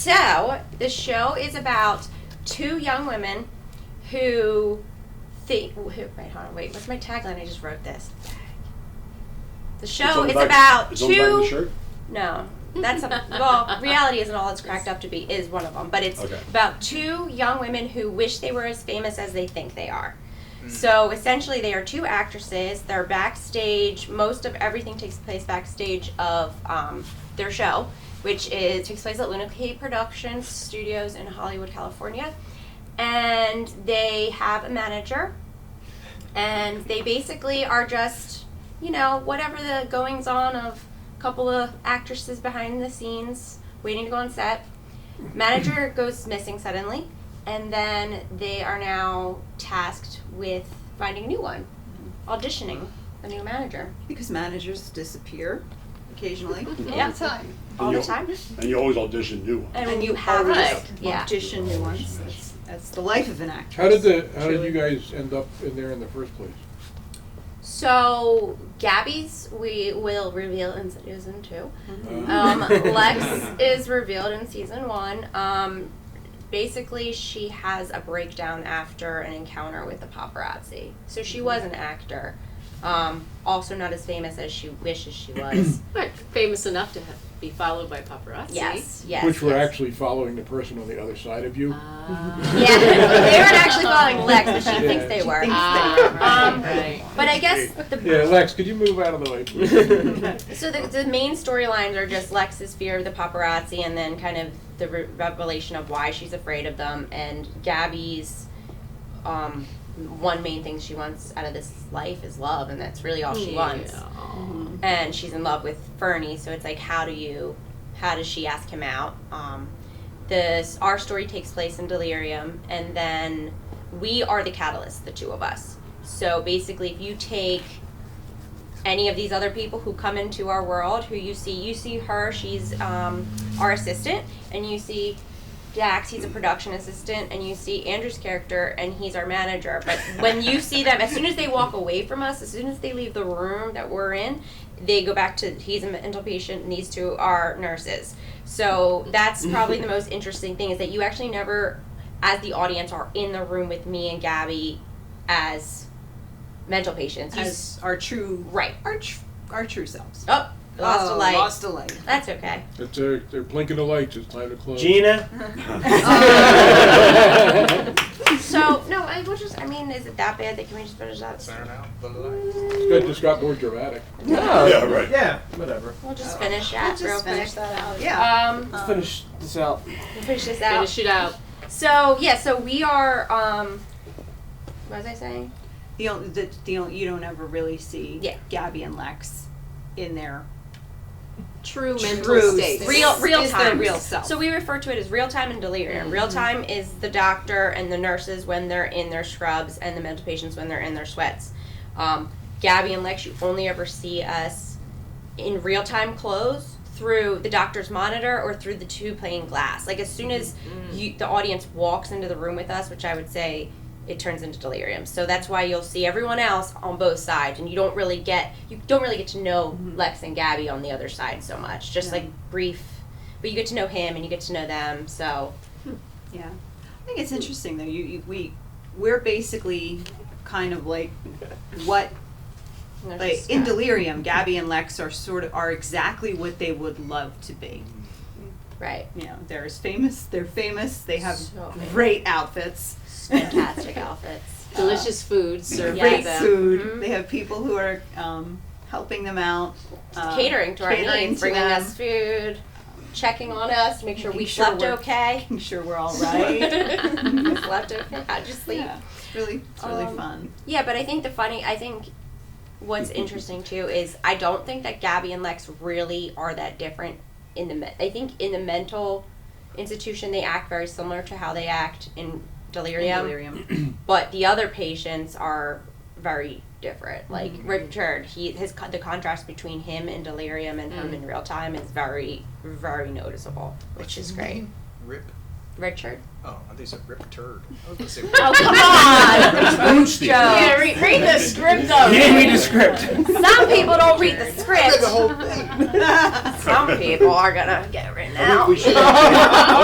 So, the show is about two young women who think... Wait, hold on, wait. What's my tagline? I just wrote this. The show is about two... It's on the back of the shirt? No. That's well, reality isn't all it's cracked up to be, is one of them. But it's about two young women who wish they were as famous as they think they are. So essentially they are two actresses. They're backstage. Most of everything takes place backstage of their show, which takes place at Luna Cape Productions Studios in Hollywood, California. And they have a manager. And they basically are just, whatever the goings on of couple of actresses behind the scenes waiting to go on set. Manager goes missing suddenly, and then they are now tasked with finding a new one, auditioning a new manager. Because managers disappear occasionally. All the time. All the time. And you always audition new ones. And you have audition new ones. That's the life of an actress. How did you guys end up in there in the first place? So, Gabby's we will reveal in season 2. Lex is revealed in season 1. Basically, she has a breakdown after an encounter with the paparazzi. So she was an actor. Also not as famous as she wishes she was. But famous enough to be followed by paparazzi. Yes. Which were actually following the person on the other side of you. Yeah, they weren't actually following Lex, but she thinks they were. Right. But I guess Lex, could you move out of the way, please? So the main storylines are just Lex's fear of the paparazzi, and then kind of the revelation of why she's afraid of them, and Gabby's one main thing she wants out of this life is love, and that's really all she wants. And she's in love with Fernie, so it's like, how does she ask him out? Our story takes place in Delirium, and then we are the catalyst, the two of us. So basically, if you take any of these other people who come into our world, who you see her, she's our assistant, and you see Dax, he's a production assistant, and you see Andrew's character, and he's our manager. But when you see them, as soon as they walk away from us, as soon as they leave the room that we're in, they go back to, he's a mental patient, and these two are nurses. So that's probably the most interesting thing, is that you actually never, as the audience, are in the room with me and Gabby as mental patients. As our true, our true selves. Oh, lost a light. Lost a light. That's okay. They're blinking the lights. It's time to close. Gina? So, no, is it that bad? Can we just finish that? It's good. Just got more dramatic. No. Yeah, right. Yeah, whatever. We'll just finish that real quick. Finish that out. Yeah. Let's finish this out. We'll finish this out. Finish it out. So we are, what was I saying? You don't ever really see Gabby and Lex in their True mental state. Real time. Their real self. So we refer to it as real time and delirium. Real time is the doctor and the nurses when they're in their scrubs, and the mental patients when they're in their sweats. Gabby and Lex, you only ever see us in real time clothes through the doctor's monitor or through the tube playing glass. Like, as soon as the audience walks into the room with us, which I would say it turns into delirium. So that's why you'll see everyone else on both sides, and you don't really get to know Lex and Gabby on the other side so much. Just like brief, but you get to know him and you get to know them. So yeah, I think it's interesting though. We're basically kind of like what. Like in Delirium, Gabby and Lex are exactly what they would love to be. Right. They're famous. They have So great outfits. Fantastic outfits. Delicious food served by Great them. food. Mm-hmm. They have people who are helping them out. Catering to our needs, to bringing them, us food, checking on us, make sure we slept okay. Making sure we're all right. Slept okay. How'd you sleep? Yeah, it's really fun. Yeah, but I think what's interesting too is I don't think that Gabby and Lex really are that different I think in the mental institution they act very similar to how they act in Delirium. But the other patients are very different. Like Richard, the contrast between him in Delirium and him in real time is very, very noticeable, which is great. Richard. Oh, I think you said Rip Turd. I was gonna say Oh, come on! Steve. Yeah, read the script though. You didn't read the script. Some people don't read the script. the whole thing. Some people are gonna get it written I think out. we should actually,